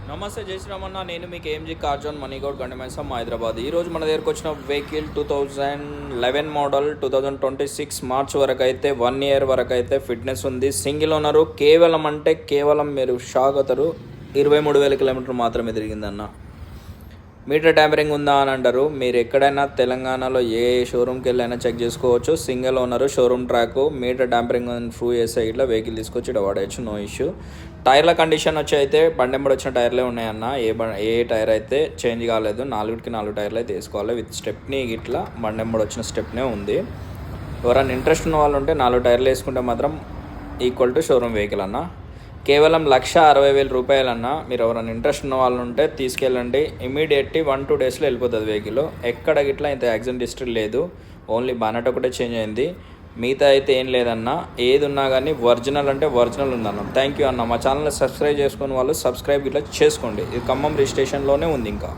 నమస్తే జై శ్రీరామ్ అన్న. నేను మీకు ఏఎంజీ కార్ జోన్ మనీగౌడ్ గండిమైసమ్ హైదరాబాద్. ఈరోజు మన దగ్గరకు వచ్చిన వెహికల్ 2011 మోడల్ 2026 మార్చ్ వరకు అయితే 1 ఇయర్ వరకు అయితే ఫిట్నెస్ ఉంది. Single owner. కేవలం మీరు షాక్ అవుతారు, 23,000 కిలోమీటర్లు మాత్రమే తిరిగిందన్న. మీటర్ ట్యాంపరింగ్ ఉందా అని అంటారు. మీరు ఎక్కడైనా తెలంగాణలో ఏ షోరూమ్కి వెళ్ళైనా చెక్ చేసుకోవచ్చు. Single owner, showroom track, meter tampering prove చేసే ఇట్లా వెహికల్ తీసుకొచ్చి ఇక్కడ వాడచ్చు, నో ఇష్యూ. టైర్ల కండిషన్ వచ్చి అయితే బండెంబడి వచ్చిన టైర్లే ఉన్నాయన్న. ఏ టైర్ అయితే చేంజ్ కాలేదు. 4 టైర్లు అయితే వేసుకోవాలి విత్ స్టెప్నీ. ఇట్లా బండెంబడి వచ్చిన స్టెప్నే ఉంది. ఎవరైనా ఇంట్రెస్ట్ ఉన్న వాళ్ళు ఉంటే 4 టైర్లు వేసుకుంటే మాత్రం ఈక్వల్ టు షోరూమ్ వెహికల్ అన్న. కేవలం 1,60,000 రూపాయలన్నా. మీరు ఎవరైనా ఇంట్రెస్ట్ ఉన్న వాళ్ళు ఉంటే తీసుకెళ్ళండి. ఇమీడియట్లీ 1-2 డేస్లో వెళ్ళిపోతుంది వెహికల్. ఎక్కడ గిట్లా ఇంత యాక్సిడెంట్ హిస్టరీ లేదు. ఓన్లీ బానెట్ ఒకటే చేంజ్ అయింది, మిగతా అయితే ఏం లేదన్న. ఏది ఉన్నా కానీ ఒరిజినల్ అంటే ఒరిజినల్ ఉందన్న. థ్యాంక్ యూ అన్న. మా ఛానల్ని సబ్స్క్రైబ్ చేసుకుని వాళ్ళు సబ్స్క్రైబ్ ఇట్లా చేసుకోండి. ఇది ఖమ్మం రిజిస్ట్రేషన్లోనే ఉంది ఇంకా.